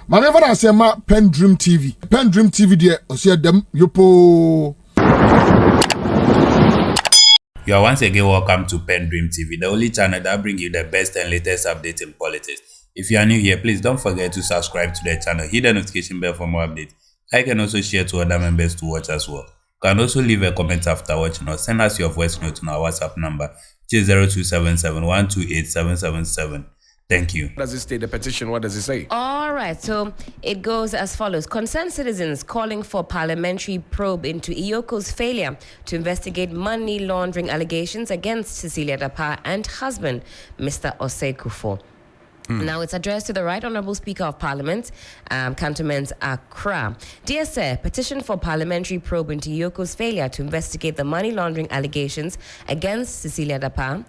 Manever I say ma PENDREAM TV. PENDREAM TV there, osia dem yopo. You are once again welcome to PENDREAM TV, the only channel that brings you the best and latest updates in politics. If you are new here, please don't forget to subscribe to the channel, hit the notification bell for more updates. Like and also share to other members to watch as well. You can also leave a comment after watching or send us your voice note on our WhatsApp number, which is 0277-128-777. Thank you. What does it state, the petition? What does it say? All right, so it goes as follows. Concerned citizens calling for parliamentary probe into Yoko's failure to investigate money laundering allegations against Cecilia Dapaah and husband, Mr. Osei Kuffour. Now, it's addressed to the Right Honourable Speaker of Parliament, Cantonment Accra. Dear Sir, petition for parliamentary probe into Yoko's failure to investigate the money laundering allegations against Cecilia Dapaah.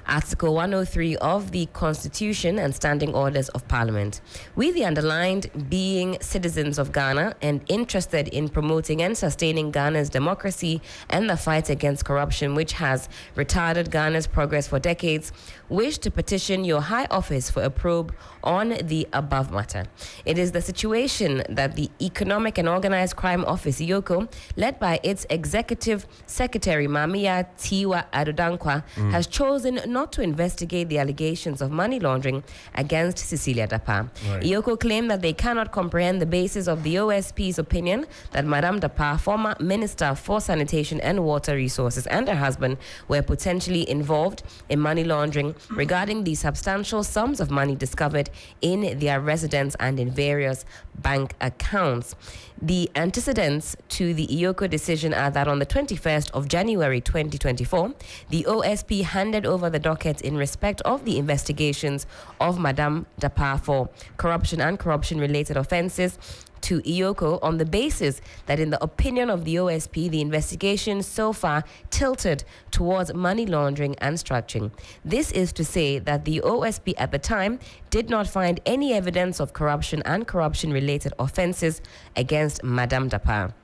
Article 103 of the Constitution and Standing Orders of Parliament. We, the underlined, being citizens of Ghana and interested in promoting and sustaining Ghana's democracy and the fight against corruption, which has retarded Ghana's progress for decades, wish to petition your High Office for a probe on the above matter. It is the situation that the Economic and Organized Crime Office, Yoko, led by its Executive Secretary, Mamia Tiwa Adodankwa, has chosen not to investigate the allegations of money laundering against Cecilia Dapaah. Right. Yoko claimed that they cannot comprehend the basis of the OSP's opinion that Madame Dapaah, former Minister for Sanitation and Water Resources, and her husband were potentially involved in money laundering regarding the substantial sums of money discovered in their residence and in various bank accounts. The antecedents to the Yoko decision are that on the 21st of January 2024, the OSP handed over the docket in respect of the investigations of Madame Dapaah for corruption and corruption-related offences to Yoko on the basis that, in the opinion of the OSP, the investigation so far tilted towards money laundering and structuring. This is to say that the OSP at the time did not find any evidence of corruption and corruption-related offences against Madame Dapaah.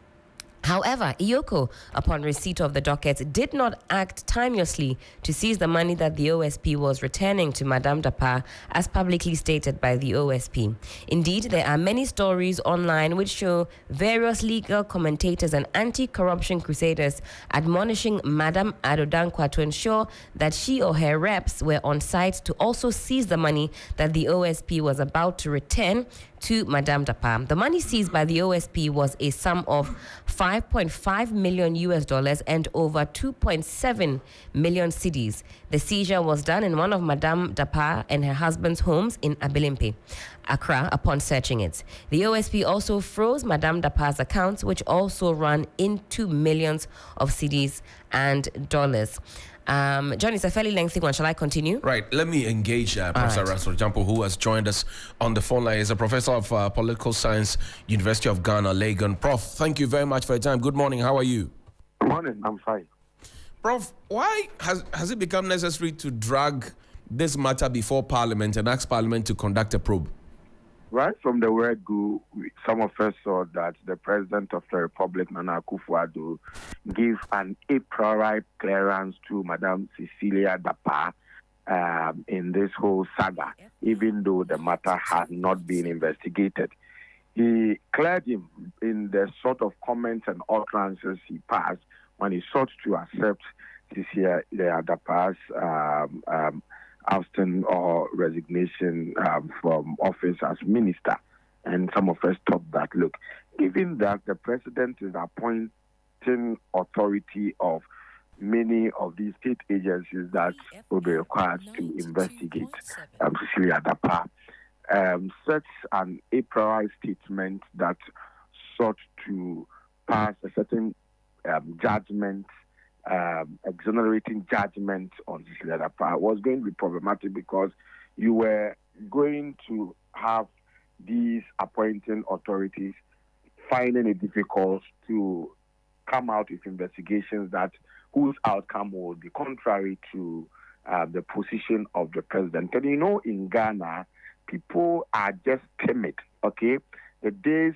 However, Yoko, upon receipt of the docket, did not act timeously to seize the money that the OSP was returning to Madame Dapaah, as publicly stated by the OSP. Indeed, there are many stories online which show various legal commentators and anti-corruption crusaders admonishing Madame Adodankwa to ensure that she or her reps were on site to also seize the money that the OSP was about to return to Madame Dapaah. The money seized by the OSP was a sum of $5.5 million and over 2.7 million cedis. The seizure was done in one of Madame Dapaah and her husband's homes in Abilimpe, Accra, upon searching it. The OSP also froze Madame Dapaah's accounts, which also ran into millions of cedis and dollars. John, it's a fairly lengthy one. Shall I continue? Right. Let me engage Professor Gyampo, who has joined us on the phone line. He's a professor of political science, University of Ghana, Legon. Prof, thank you very much for your time. Good morning. How are you? Good morning. I'm fine. Prof, why has it become necessary to drag this matter before Parliament and ask Parliament to conduct a probe? Right from the word go, some of us saw that the President of the Republic, Nana Akufo-Addo, gave an a priori clearance to Madame Cecilia Dapaah in this whole saga, even though the matter had not been investigated. He cleared him in the sort of comments and utterances he passed when he sought to accept Cecilia Dapaah's ousting or resignation from office as minister. And some of us thought that, look, given that the president is appointing authority of many of these state agencies that will be required to investigate Cecilia Dapaah, such an a priori statement that sought to pass a certain judgment, exonerating judgment on Cecilia Dapaah was going to be problematic, because you were going to have these appointing authorities finding it difficult to come out with investigations that whose outcome would be contrary to the position of the president. And you know, in Ghana, people are just timid, okay? The days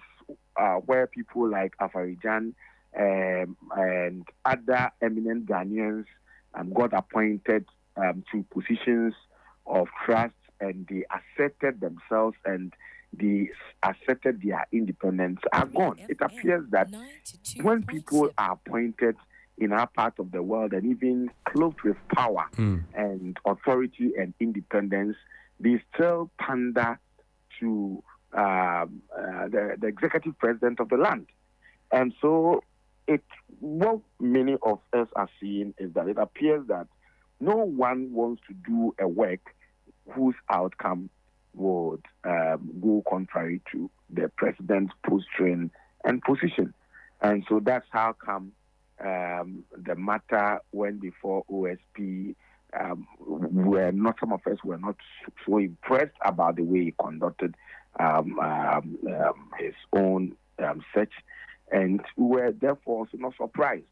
where people like Afarijan and other eminent Ghanaians got appointed to positions of trust, and they asserted themselves and they asserted their independence are gone. It appears that when people are appointed in our part of the world and even clothed with power and authority and independence, they still pander to the executive president of the land. And so what many of us are seeing is that it appears that no one wants to do a work whose outcome would go contrary to the president's posturing and position. And so that's how come the matter went before OSP. Some of us were not so impressed about the way he conducted his own search, and we were therefore also not surprised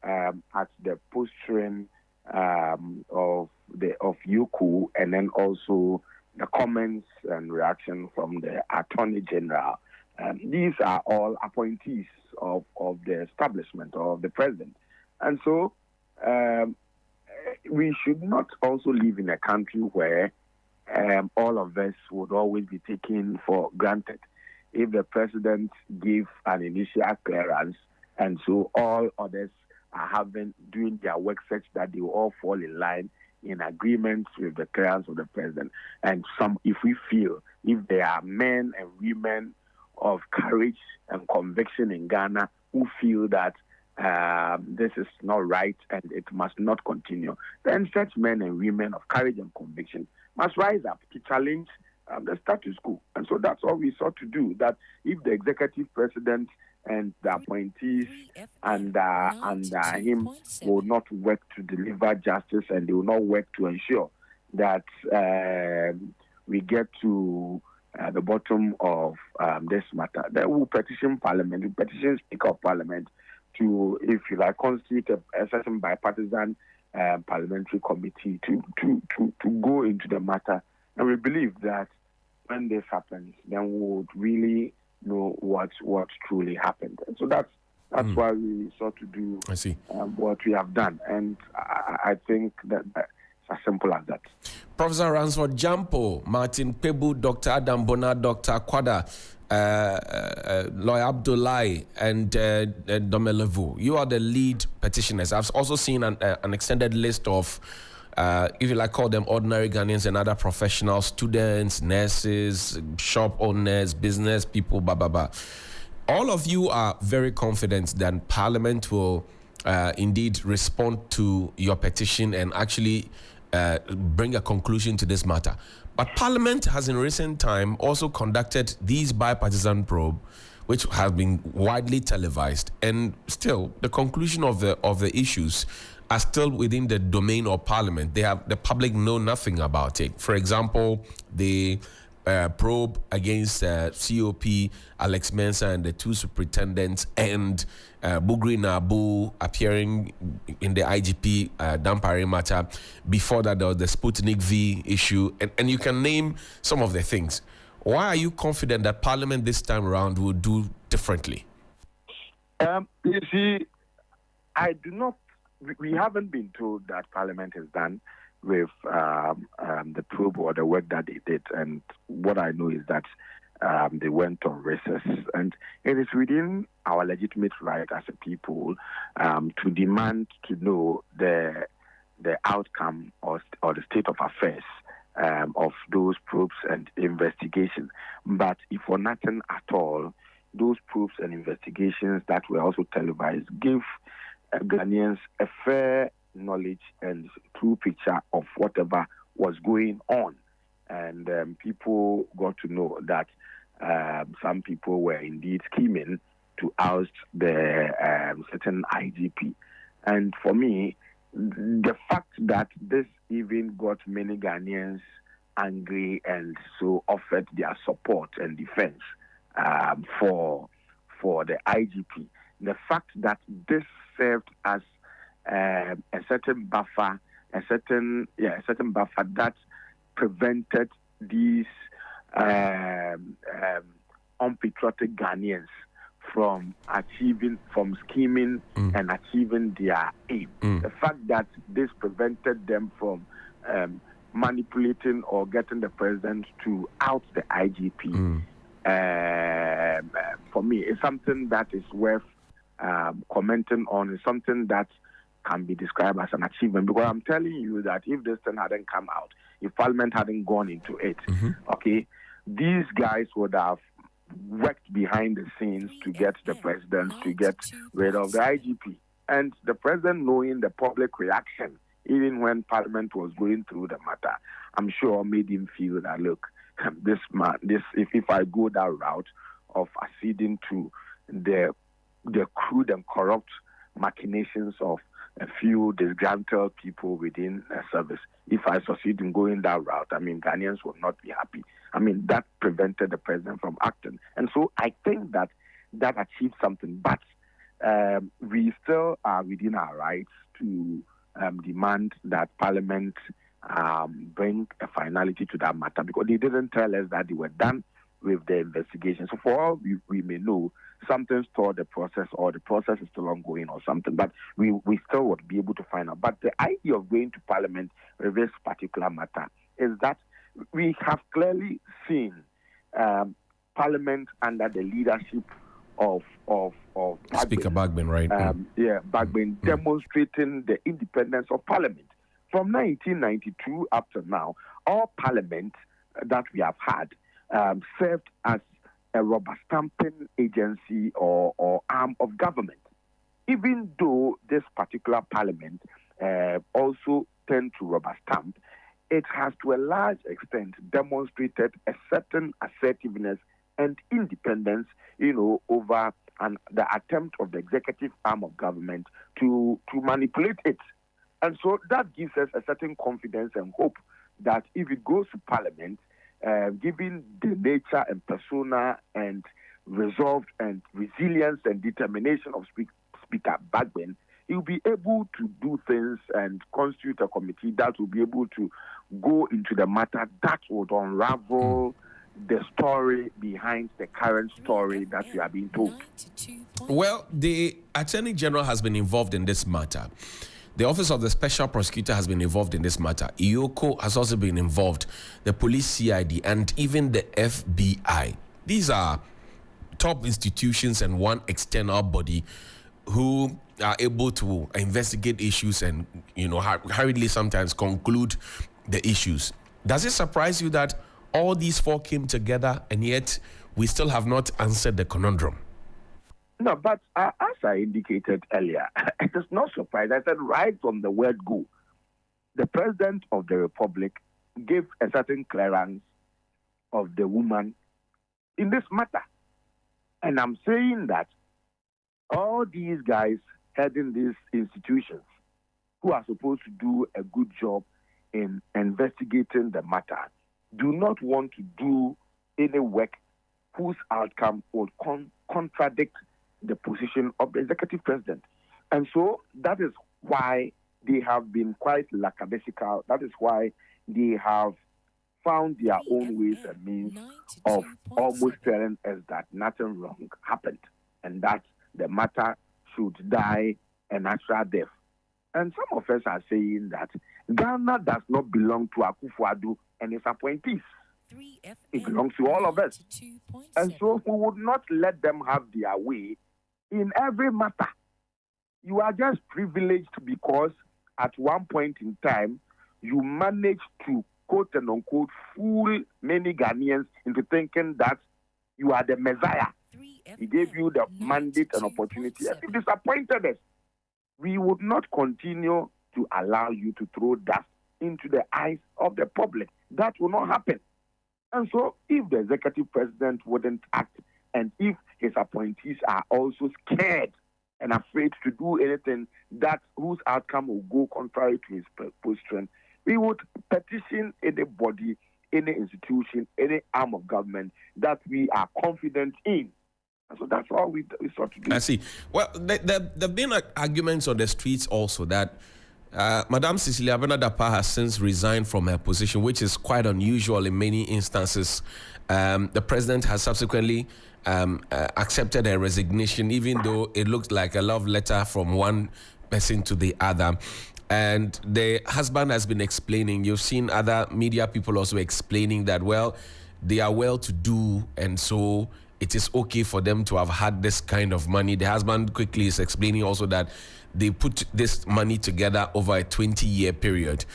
at the posturing of Yoko, and then also the comments and reaction from the Attorney General. These are all appointees of the establishment of the president. And so we should not also live in a country where all of us would always be taken for granted. If the president gives an initial clearance, and so all others are doing their work such that they will all fall in line in agreement with the clearance of the president. And if there are men and women of courage and conviction in Ghana who feel that this is not right and it must not continue, then such men and women of courage and conviction must rise up to challenge the status quo. And so that's all we sought to do, that if the executive president and the appointees under him will not work to deliver justice, and they will not work to ensure that we get to the bottom of this matter, then we'll petition Parliament, we'll petition Speaker of Parliament to, if you like, constitute a certain bipartisan parliamentary committee to go into the matter. And we believe that when this happens, then we would really know what truly happened. And so that's why we sought to do what we have done. And I think that it's as simple as that. Professor Ransford, Gyampo, Martin Pebu, Dr. Adam Bona, Dr. Kwada, Lawyer Abdullahi, and Domelevo, you are the lead petitioners. I've also seen an extended list of, if you like, call them ordinary Ghanaians and other professionals, students, nurses, shop owners, business people, blah, blah, blah. All of you are very confident that Parliament will indeed respond to your petition and actually bring a conclusion to this matter. But Parliament has in recent time also conducted these bipartisan probe, which have been widely televised, and still the conclusion of the issues are still within the domain of Parliament. The public know nothing about it. For example, the probe against COP, Alex Mensah, and the two superintendents, and Bugri Nabu appearing in the IGP Dapaah matter. Before that, there was the Sputnik V issue, and you can name some of the things. Why are you confident that Parliament this time around will do differently? You see, we haven't been told that Parliament is done with the probe or the work that they did. And what I know is that they went on recess. And it is within our legitimate right as a people to demand to know the outcome or the state of affairs of those probes and investigations. But if for nothing at all, those probes and investigations that were also televised give Ghanaians a fair knowledge and true picture of whatever was going on. And people got to know that some people were indeed scheming to oust the certain IGP. And for me, the fact that this even got many Ghanaians angry and so offered their support and defense for the IGP, the fact that this served as a certain buffer that prevented these unpatriotic Ghanaians from scheming and achieving their aim. The fact that this prevented them from manipulating or getting the president to out the IGP for me, it's something that is worth commenting on. It's something that can be described as an achievement, because I'm telling you that if this thing hadn't come out, if Parliament hadn't gone into it, okay, these guys would have worked behind the scenes to get the president to get rid of the IGP. And the president, knowing the public reaction, even when Parliament was going through the matter, I'm sure made him feel that, look, this man, if I go that route of acceding to the crude and corrupt machinations of a few disgruntled people within a service, if I succeed in going that route, I mean, Ghanaians will not be happy. I mean, that prevented the president from acting. And so I think that achieved something. But we still are within our rights to demand that Parliament bring a finality to that matter, because they didn't tell us that they were done with the investigation. So for all we may know, something stalled the process, or the process is still ongoing or something, but we still would be able to find out. But the idea of going to Parliament with this particular matter is that we have clearly seen Parliament under the leadership of Speaker Bagbin, right? Bagbin, demonstrating the independence of Parliament. From 1992 up to now, all Parliament that we have had served as a rubber stamping agency or arm of government. Even though this particular Parliament also tend to rubber stamp, it has to a large extent demonstrated a certain assertiveness and independence, over the attempt of the executive arm of government to manipulate it. And so that gives us a certain confidence and hope that if it goes to Parliament, given the nature and persona and resolve and resilience and determination of Speaker Bagbin, he will be able to do things and constitute a committee that will be able to go into the matter that would unravel the story behind the current story that we are being told. Well, the Attorney General has been involved in this matter. The Office of the Special Prosecutor has been involved in this matter. Yoko has also been involved, the police CID, and even the FBI. These are top institutions and one external body who are able to investigate issues and, hurriedly sometimes conclude the issues. Does it surprise you that all these four came together and yet we still have not answered the conundrum? No, but as I indicated earlier, it is not surprising. I said right from the word go, the President of the Republic gave a certain clearance of the woman in this matter. And I'm saying that all these guys heading these institutions who are supposed to do a good job in investigating the matter do not want to do any work whose outcome would contradict the position of the executive president. And so that is why they have been quite lackadaisical. That is why they have found their own ways and means of almost telling us that nothing wrong happened and that the matter should die a natural death. And some of us are saying that Ghana does not belong to Akufo-Addo and his appointees. It belongs to all of us. And so we would not let them have their way in every matter. You are just privileged because at one point in time, you managed to, quote and unquote, fool many Ghanaians into thinking that you are the Messiah. He gave you the mandate and opportunity. And you disappointed us. We would not continue to allow you to throw dust into the eyes of the public. That will not happen. And so if the executive president wouldn't act, and if his appointees are also scared and afraid to do anything that whose outcome will go contrary to his position, we would petition anybody, any institution, any arm of government that we are confident in. And so that's all we sought to do. I see. Well, there have been arguments on the streets also that Madame Cecilia Dapaah has since resigned from her position, which is quite unusual in many instances. The president has subsequently accepted her resignation, even though it looked like a love letter from one person to the other. And the husband has been explaining, you've seen other media people also explaining that, well, they are well-to-do, and so it is okay for them to have had this kind of money. The husband quickly is explaining also that they put this money together over a 20-year period.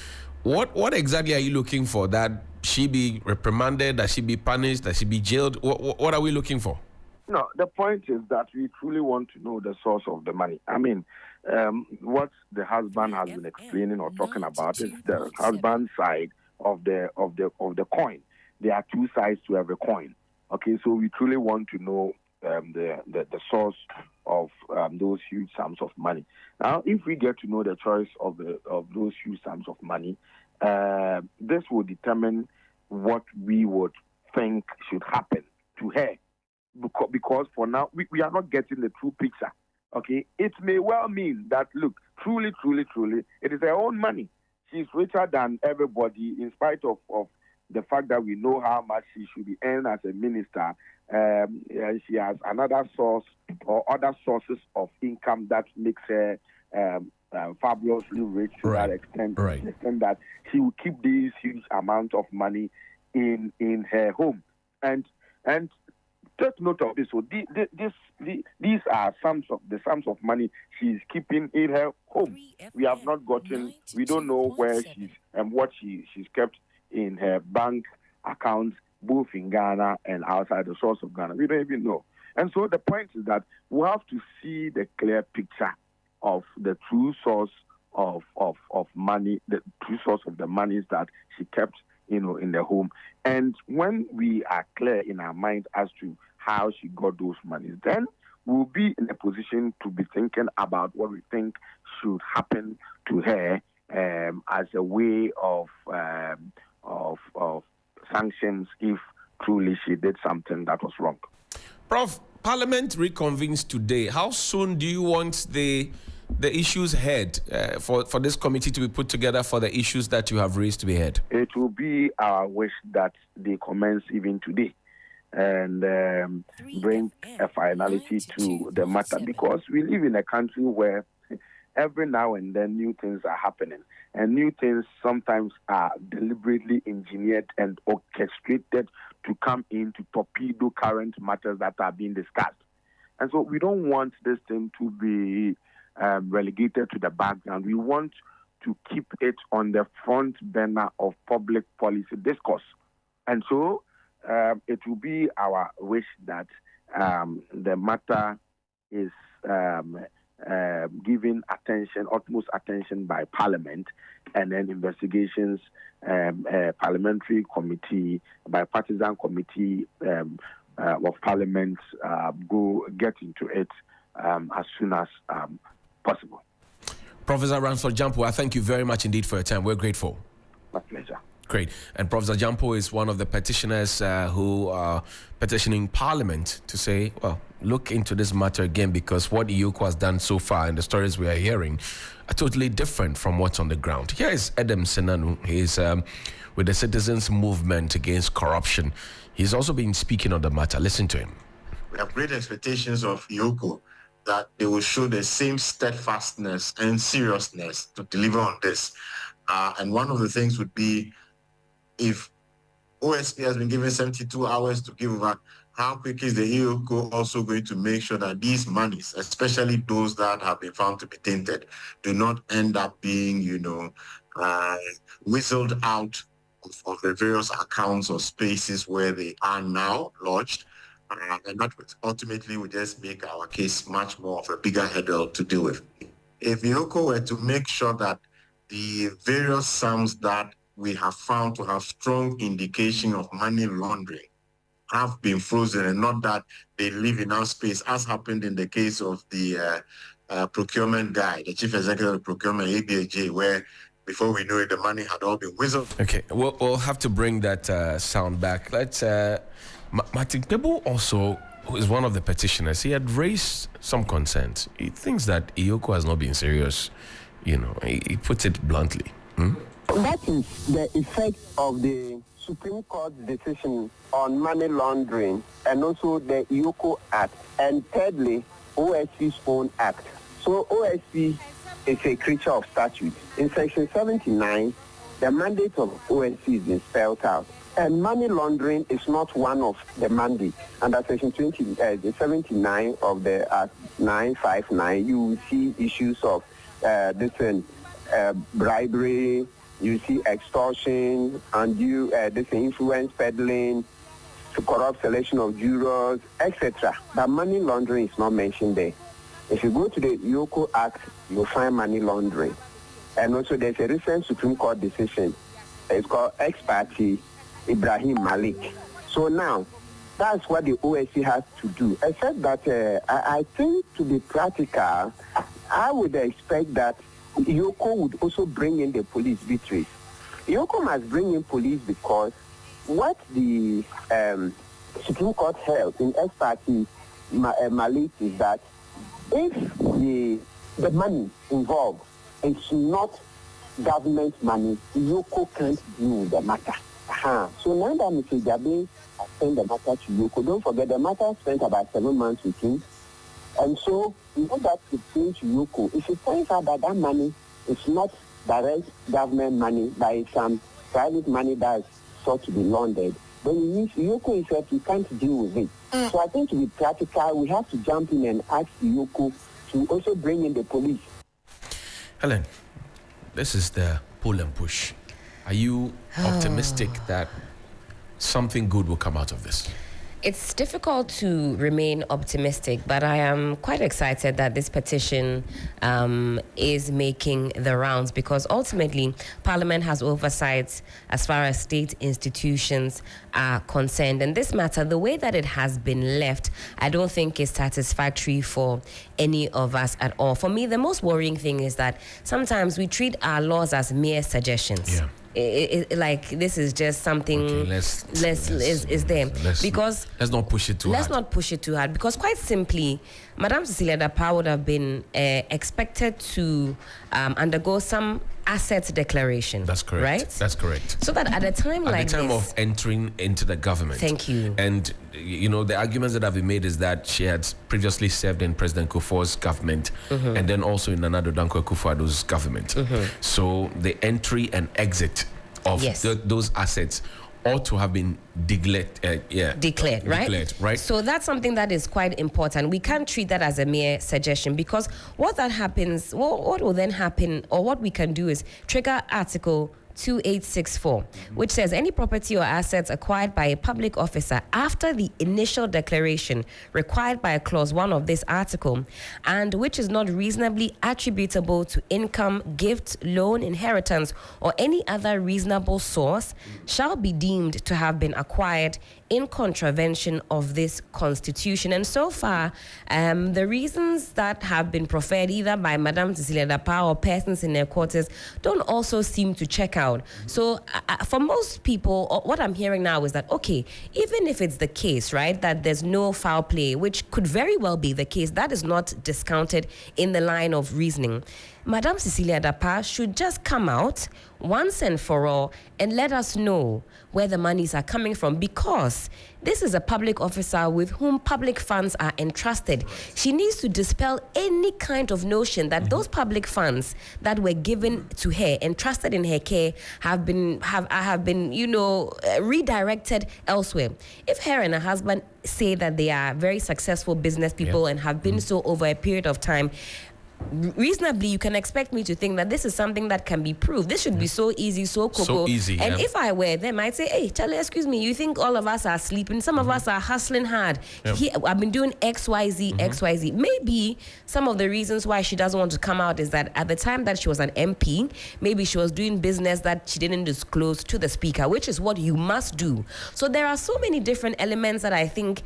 What exactly are you looking for? That she be reprimanded? That she be punished? That she be jailed? What are we looking for? No, the point is that we truly want to know the source of the money. I mean, what the husband has been explaining or talking about is the husband side of the coin. There are two sides to every coin. Okay, so we truly want to know the source of those huge sums of money. Now, if we get to know the choice of those huge sums of money, this will determine what we would think should happen to her. Because for now, we are not getting the true picture. Okay, it may well mean that, look, truly, it is her own money. She's richer than everybody, in spite of the fact that we know how much she should be earning as a minister. She has another source or other sources of income that makes her fabulously rich to that extent, that she will keep these huge amounts of money in her home. And take note of this. So these are the sums of money she's keeping in her home. We have not gotten. We don't know where she's and what she's kept in her bank accounts, both in Ghana and outside the source of Ghana. We don't even know. And so the point is that we have to see the clear picture of the true source of money, the true source of the monies that she kept, in the home. And when we are clear in our mind as to how she got those monies, then we'll be in a position to be thinking about what we think should happen to her as a way of sanctions if truly she did something that was wrong. Prof, Parliament reconvenes today. How soon do you want the issues heard for this committee to be put together for the issues that you have raised to be heard? It will be our wish that they commence even today and bring a finality to the matter, because we live in a country where every now and then new things are happening, and new things sometimes are deliberately engineered and orchestrated to come in to torpedo current matters that are being discussed. And so we don't want this thing to be relegated to the background. We want to keep it on the front burner of public policy discourse. And so it will be our wish that the matter is given attention, utmost attention by Parliament, and then investigations, parliamentary committee, bipartisan committee of Parliament get into it as soon as possible. Professor Ransford Gyampo, I thank you very much indeed for your time. We're grateful. My pleasure. Great. And Professor Gyampo is one of the petitioners who are petitioning Parliament to say, well, look into this matter again, because what Yoko has done so far and the stories we are hearing are totally different from what's on the ground. Here is Adam Senanu. He's with the Citizens Movement Against Corruption. He's also been speaking on the matter. Listen to him. We have great expectations of Yoko that they will show the same steadfastness and seriousness to deliver on this. And one of the things would be, if OSP has been given 72 hours to give over, how quick is the Yoko also going to make sure that these monies, especially those that have been found to be tainted, do not end up being, whistled out of the various accounts or spaces where they are now lodged? And that would ultimately would just make our case much more of a bigger hurdle to deal with. If Yoko were to make sure that the various sums that we have found to have strong indication of money laundering have been frozen, and not that they live in our space, as happened in the case of the procurement guy, the chief executive of procurement, ABAJ, where before we knew it, the money had all been whistled. Okay, we'll have to bring that sound back. Let's Martin Pebu also, who is one of the petitioners, he had raised some concerns. He thinks that Yoko has not been serious. He puts it bluntly. That is the effect of the Supreme Court's decision on money laundering, and also the Yoko Act, and thirdly, OSC's own act. So OSC is a creature of statute. In Section 79, the mandate of OSC is spelled out. And money laundering is not one of the mandates. Under Section 79 of the Act 959, you will see issues of bribery, you see extortion, undue influence peddling, corrupt selection of jurors, etc. But money laundering is not mentioned there. If you go to the Yoko Act, you'll find money laundering. And also there's a recent Supreme Court decision. It's called ex parte Ibrahim Malik. So now, that's what the OSC has to do. Except that I think, to be practical, I would expect that Yoko would also bring in the police victories. Yoko must bring in police because what the Supreme Court held in ex parte Malik is that if the money involved is not government money, Yoko can't deal with the matter. So now that Mr. Jabe has sent the matter to Yoko, don't forget the matter spent about 7 months with him. And so, you know that to bring to Yoko, if it turns out that that money is not direct government money, but it's some private money that is sought to be laundered, then it means Yoko himself, you can't deal with it. So I think to be practical, we have to jump in and ask Yoko to also bring in the police. Helen, this is the pull and push. Are you optimistic that something good will come out of this? It's difficult to remain optimistic, but I am quite excited that this petition is making the rounds, because ultimately Parliament has oversight as far as state institutions are concerned. And this matter, the way that it has been left, I don't think is satisfactory for any of us at all. For me, the most worrying thing is that sometimes we treat our laws as mere suggestions. Yeah. Like this is just something is there, because let's not push it too hard. Because quite simply, Madam Cecilia Dapaah would have been expected to undergo some asset declaration. That's correct. Right? That's correct. So that at a time of entering into the government. Thank you. And you know, the arguments that have been made is that she had previously served in President Kufuor's government, and then also in Nana Dankwa Akufo-Addo's government. So the entry and exit of those assets ought to have been declared, right? So that's something that is quite important. We can't treat that as a mere suggestion, because what will then happen, or what we can do is trigger Article 2864, which says any property or assets acquired by a public officer after the initial declaration required by clause 1 of this article, and which is not reasonably attributable to income, gift, loan, inheritance, or any other reasonable source, shall be deemed to have been acquired in contravention of this constitution. And so far, the reasons that have been proffered either by Madam Cecilia Dapaah or persons in their quarters don't also seem to check out. So for most people, what I'm hearing now is that, okay, even if it's the case, right, that there's no foul play, which could very well be the case, that is not discounted in the line of reasoning. Madam Cecilia Dapaah should just come out once and for all and let us know where the monies are coming from, because this is a public officer with whom public funds are entrusted. She needs to dispel any kind of notion that those public funds that were given to her, entrusted in her care, have been redirected elsewhere. If her and her husband say that they are very successful business people and have been so over a period of time, reasonably you can expect me to think that this is something that can be proved. This should be so easy, so cocoa. And if I were them, I'd say, hey, Charlie, excuse me, you think all of us are sleeping? Some of us are hustling hard. I've been doing XYZ, XYZ. Maybe some of the reasons why she doesn't want to come out is that at the time that she was an MP, maybe she was doing business that she didn't disclose to the speaker, which is what you must do. So there are so many different elements that I think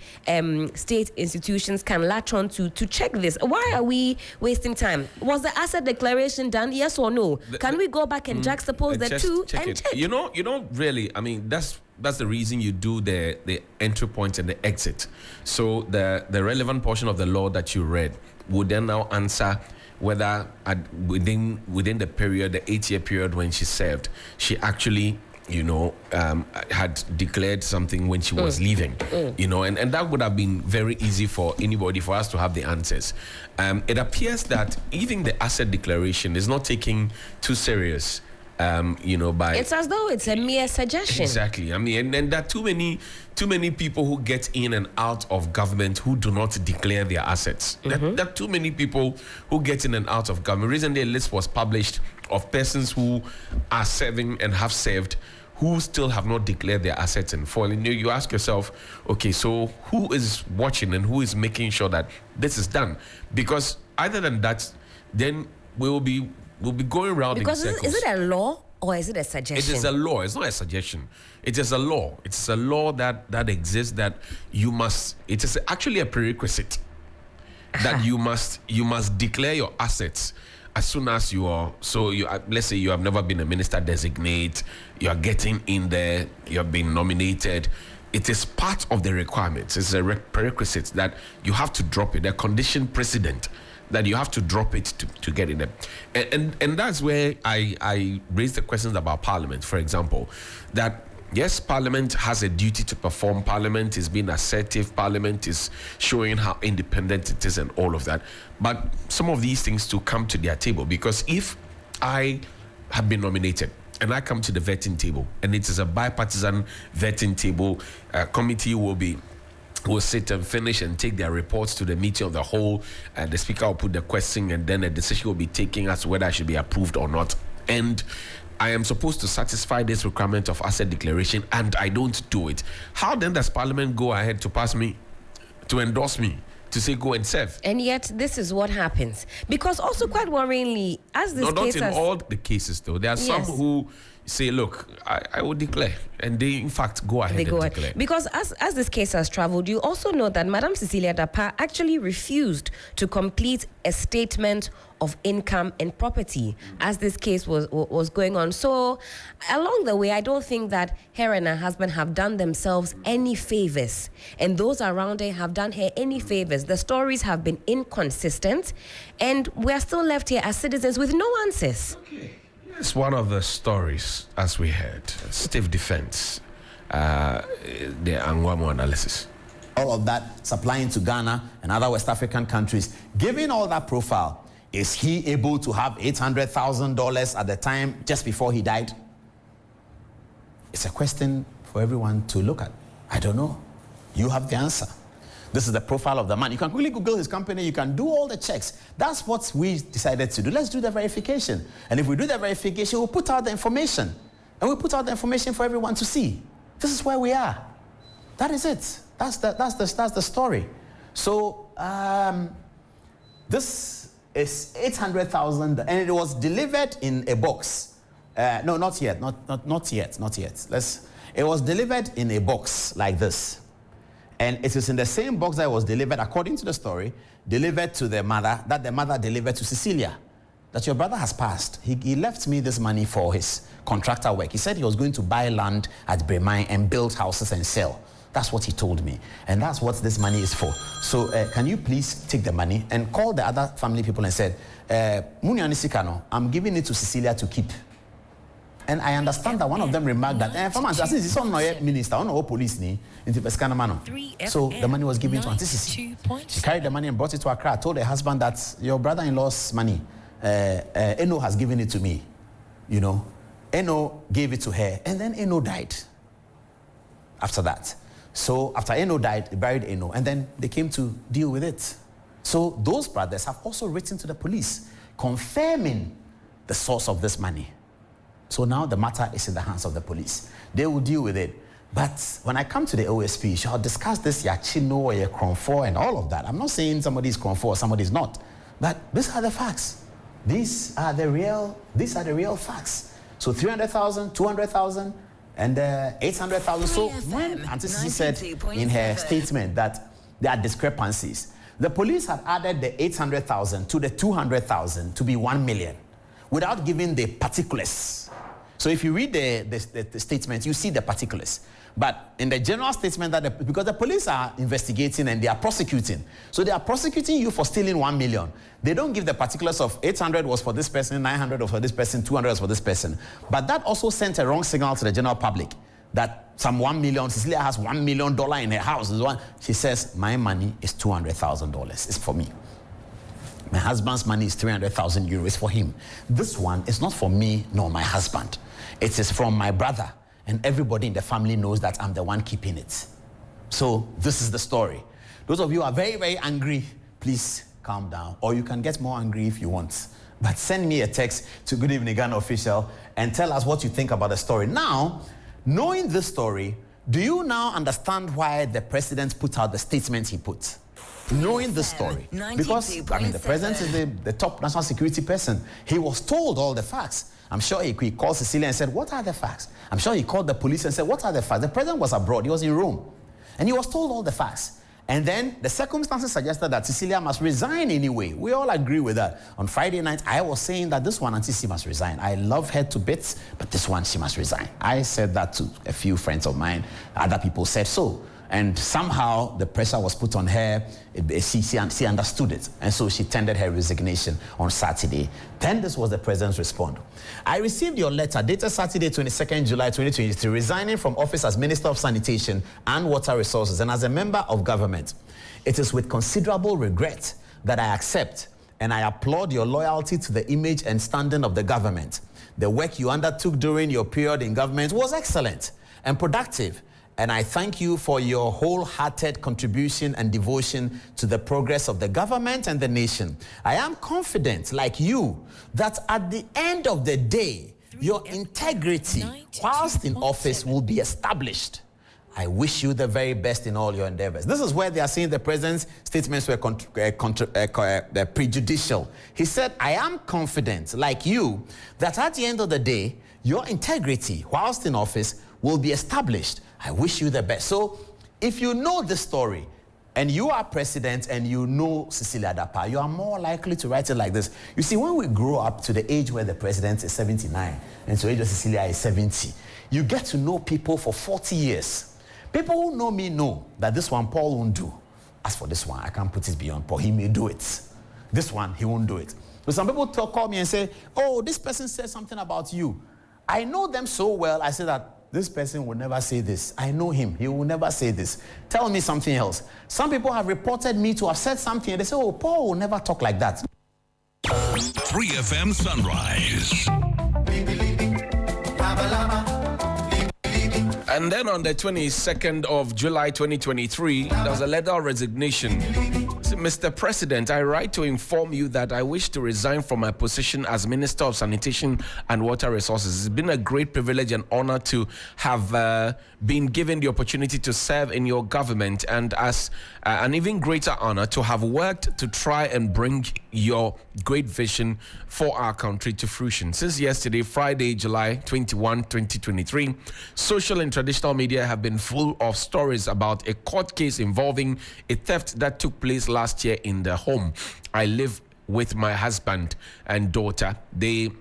state institutions can latch on to check this. Why are we wasting time? Was the asset declaration done? Yes or no? Can we go back and juxtapose the two and check? You know, really, I mean, that's the reason you do the entry point and the exit. So the relevant portion of the law that you read would then now answer whether within the period, the 8-year period when she served, she actually had declared something when she was leaving, and that would have been very easy for anybody, for us to have the answers. It appears that even the asset declaration is not taken too serious by... It's as though it's a mere suggestion. Exactly. I mean, and there are too many people who get in and out of government who do not declare their assets. There are too many people who get in and out of government. Recently, a list was published of persons who are serving and have served who still have not declared their assets in full. And you ask yourself, okay, so who is watching and who is making sure that this is done? Because other than that, then we'll be going around in circles. Is it a law or is it a suggestion? It is a law. It's not a suggestion. It is a law. It's a law that exists that you must. It is actually a prerequisite that you must declare your assets as soon as you are. So let's say you have never been a minister designate. You are getting in there. You have been nominated. It is part of the requirements. It's a prerequisite that you have to drop it. A condition precedent that you have to drop it to get in there. And that's where I raise the questions about Parliament, for example, that yes, Parliament has a duty to perform. Parliament is being assertive. Parliament is showing how independent it is and all of that. But some of these things to come to their table, because if I have been nominated and I come to the vetting table and it is a bipartisan vetting table, a committee will sit and finish and take their reports to the meeting of the whole, and the speaker will put the question, and then a decision will be taken as to whether I should be approved or not. And I am supposed to satisfy this requirement of asset declaration, and I don't do it. How then does Parliament go ahead to pass me, to endorse me, to say go and serve? And yet this is what happens. Because also quite worryingly, as this case not in all the cases though. There are some who say, look, I will declare, and they in fact go ahead and declare. Because as this case has traveled, you also know that Madam Cecilia Dapaah actually refused to complete a statement of income and property as this case was going on. So along the way, I don't think that her and her husband have done themselves any favors, and those around her have done her any favors. The stories have been inconsistent, and we're still left here as citizens with no answers. Okay. It's one of the stories, as we heard, stiff defense, the Angwamo analysis. All of that supplying to Ghana and other West African countries. Given all that profile, is he able to have $800,000 at the time just before he died? It's a question for everyone to look at. I don't know. You have the answer. This is the profile of the man. You can quickly Google his company. You can do all the checks. That's what we decided to do. Let's do the verification. And if we do the verification, we'll put out the information. And we'll put out the information for everyone to see. This is where we are. That is it. That's the story. So this is 800,000, and it was delivered in a box. No, not yet. Not yet. It was delivered in a box like this. And it is in the same box that was delivered, according to the story, delivered to the mother, that the mother delivered to Cecilia. That your brother has passed. He left me this money for his contractor work. He said he was going to buy land at Bremai and build houses and sell. That's what he told me. And that's what this money is for. So can you please take the money and call the other family people and said, Muniani Sikano, I'm giving it to Cecilia to keep. And I understand that one of them remarked that, since it's not minister, no police ni, so the money was given to Auntie Sisi. She carried the money and brought it to Accra, told her husband that your brother-in-law's money, Eno has given it to me. You know, Eno gave it to her, and then Eno died after that. So after Eno died, they buried Eno, and then they came to deal with it. So those brothers have also written to the police, confirming the source of this money. So now the matter is in the hands of the police. They will deal with it. But when I come to the OSP, shall discuss this Yachino or Yakronfo and all of that. I'm not saying somebody is Kronfo or somebody is not. But these are the facts. These are the real facts. So 300,000, 200,000, and 800,000. So when Auntie Sisi said in her statement that there are discrepancies, the police have added the 800,000 to the 200,000 to be 1 million without giving the particulars. So if you read the statement, you see the particulars. But in the general statement, because the police are investigating and they are prosecuting. So they are prosecuting you for stealing 1 million. They don't give the particulars of 800 was for this person, 900 was for this person, 200 was for this person. But that also sent a wrong signal to the general public that some 1 million, Cecilia has $1 million in her house. She says, my money is $200,000. It's for me. My husband's money is 300,000 euros for him. This one is not for me nor my husband. It is from my brother, and everybody in the family knows that I'm the one keeping it. So this is the story. Those of you who are very, very angry, please calm down, or you can get more angry if you want. But send me a text to Good Evening Ghana Official and tell us what you think about the story. Now, knowing this story, do you now understand why the president put out the statement he put? Knowing this story, because the president is the top national security person. He was told all the facts. I'm sure he called Cecilia and said, what are the facts? I'm sure he called the police and said, what are the facts? The president was abroad, he was in Rome, and he was told all the facts. And then the circumstances suggested that Cecilia must resign anyway. We all agree with that. On Friday night, I was saying that this one, Auntie C, must resign. I love her to bits, but this one, she must resign. I said that to a few friends of mine. Other people said so. And somehow the pressure was put on her. She understood it. And so she tendered her resignation on Saturday. Then this was the president's response. I received your letter dated Saturday, 22nd July 2023, resigning from office as Minister of Sanitation and Water Resources and as a member of government. It is with considerable regret that I accept and I applaud your loyalty to the image and standing of the government. The work you undertook during your period in government was excellent and productive. And I thank you for your wholehearted contribution and devotion to the progress of the government and the nation. I am confident, like you, that at the end of the day, your integrity, whilst in office, will be established. I wish you the very best in all your endeavors. This is where they are saying the president's statements were prejudicial. He said, I am confident, like you, that at the end of the day, your integrity, whilst in office, will be established. I wish you the best. So if you know the story and you are president and you know Cecilia Dapaah, you are more likely to write it like this. You see, when we grow up to the age where the president is 79 and so age of Cecilia is 70, you get to know people for 40 years. People who know me know that this one Paul won't do. As for this one, I can't put it beyond Paul. He may do it. This one, he won't do it. So some people call me and say, oh, this person said something about you. I know them so well, I say that this person will never say this. I know him. He will never say this. Tell me something else. Some people have reported me to have said something and they say, oh, Paul will never talk like that. 3FM Sunrise. And then on the 22nd of July 2023, there was a letter of resignation. Mr. President, I write to inform you that I wish to resign from my position as Minister of Sanitation and Water Resources. It's been a great privilege and honor to have been given the opportunity to serve in your government, and as an even greater honor to have worked to try and bring your great vision for our country to fruition. Since yesterday, Friday, July 21, 2023, social and traditional media have been full of stories about a court case involving a theft that took place last year in the home I live with my husband and daughter. The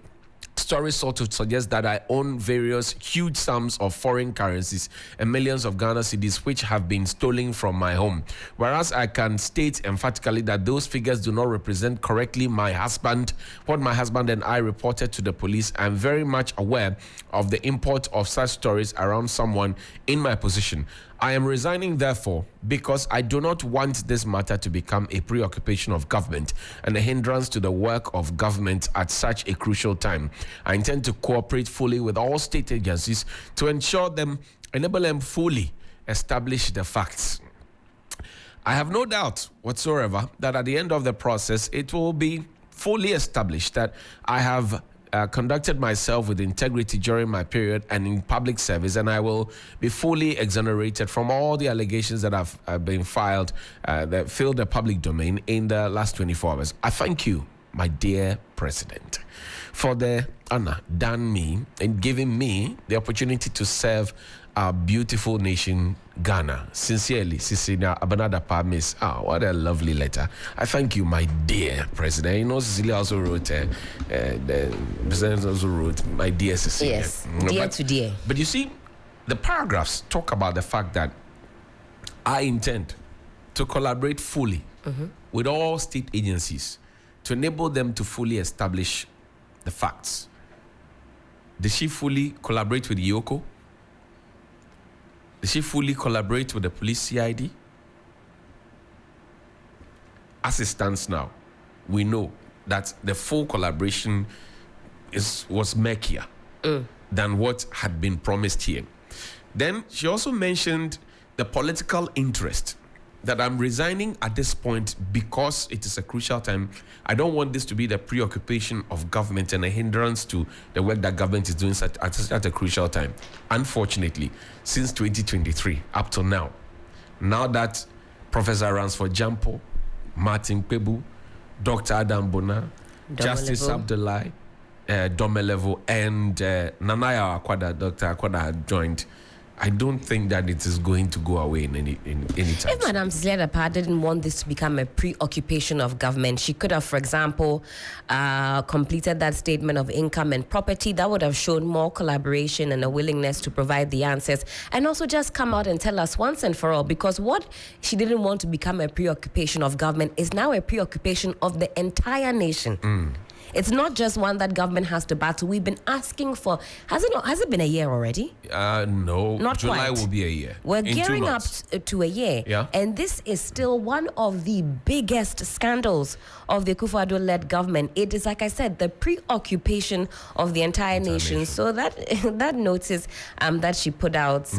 story sought to suggest that I own various huge sums of foreign currencies and millions of Ghana cedis which have been stolen from my home. Whereas I can state emphatically that those figures do not represent correctly what my husband and I reported to the police. I'm very much aware of the import of such stories around someone in my position. I am resigning, therefore, because I do not want this matter to become a preoccupation of government and a hindrance to the work of government at such a crucial time. I intend to cooperate fully with all state agencies to enable them fully establish the facts. I have no doubt whatsoever that at the end of the process, it will be fully established that I have conducted myself with integrity during my period and in public service, and I will be fully exonerated from all the allegations that have been filed that filled the public domain in the last 24 hours. I thank you, my dear President, for the honor done me in giving me the opportunity to serve our beautiful nation, Ghana. Sincerely, Cecilia Dapaah, Miss. What a lovely letter. I thank you, my dear President. You know, Cecilia also wrote, the President also wrote, my dear Cecilia. Yes, dear to dear. But you see, the paragraphs talk about the fact that I intend to collaborate fully with all state agencies to enable them to fully establish the facts. Did she fully collaborate with Yoko? Did she fully collaborate with the police CID? As it stands now, we know that the full collaboration was murkier than what had been promised here. Then she also mentioned the political interest, that I'm resigning at this point because it is a crucial time. I don't want this to be the preoccupation of government and a hindrance to the work that government is doing at a crucial time. Unfortunately, since 2023 up to now that Professor Ransford Gyampo, Martin Kpebu, Dr. Adam Bona, Justice Abdullahi, Domelevo, and Nanaya Akwada, Dr. Akwada had joined, I don't think that it is going to go away in any time. If Madam Cecilia Dapaah didn't want this to become a preoccupation of government, she could have, for example, completed that statement of income and property. That would have shown more collaboration and a willingness to provide the answers, and also just come out and tell us once and for all, because what she didn't want to become a preoccupation of government is now a preoccupation of the entire nation. It's not just one that government has to battle. We've been asking for, has it been a year already? No, not July quite. Will be a year. We're gearing up to a year. Yeah. And this is still one of the biggest scandals of the Akufo-Addo-led government. It is, like I said, the preoccupation of the entire nation. So that notice that she put out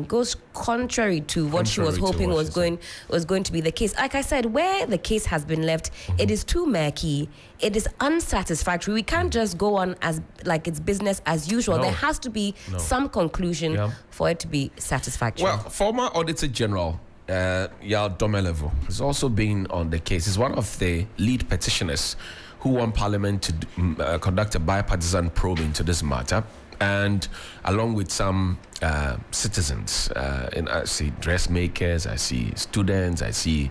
goes contrary to what she was hoping was going to be the case. Like I said, where the case has been left, it is too murky. It is unsatisfactory. We can't just go on as like it's business as usual. There has to be some conclusion for it to be satisfactory. Well, former Auditor General Domelevo has also been on the case. He's one of the lead petitioners who want Parliament to conduct a bipartisan probe into this matter. And along with some citizens, and I see dressmakers, I see students, I see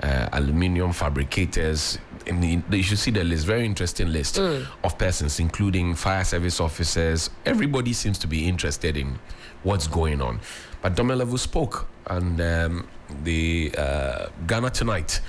aluminium fabricators. You should see the list, very interesting list of persons, including fire service officers. Everybody seems to be interested in what's going on. But Domelevo spoke on the Ghana Tonight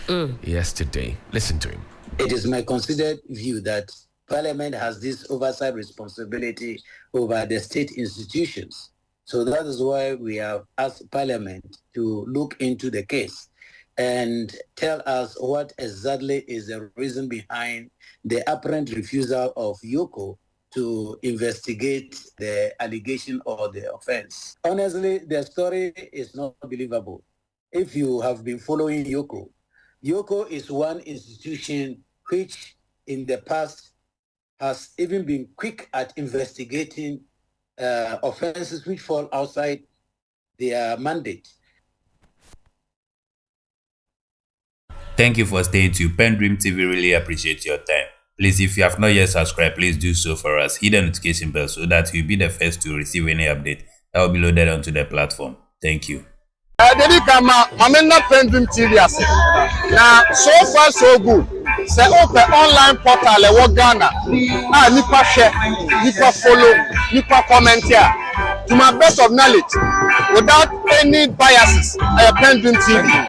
yesterday. Listen to him. It is my considered view that Parliament has this oversight responsibility over the state institutions. So that is why we have asked Parliament to look into the case and tell us what exactly is the reason behind the apparent refusal of Yoko to investigate the allegation or the offense. Honestly, the story is not believable. If you have been following Yoko, Yoko is one institution which in the past has even been quick at investigating offenses which fall outside their mandate. Thank you for staying tuned. PENDREAM TV really appreciate your time. Please, if you have not yet subscribed, please do so for us. Hit the notification bell so that you'll be the first to receive any update that will be loaded onto the platform. Thank you. Dedi kama mamena PENDREAM TV ase. Na so far so good. Say open online portal e wo Ghana. Nipa share, nipa follow, nipa comment here. To my best of knowledge, without any biases, PENDREAM TV.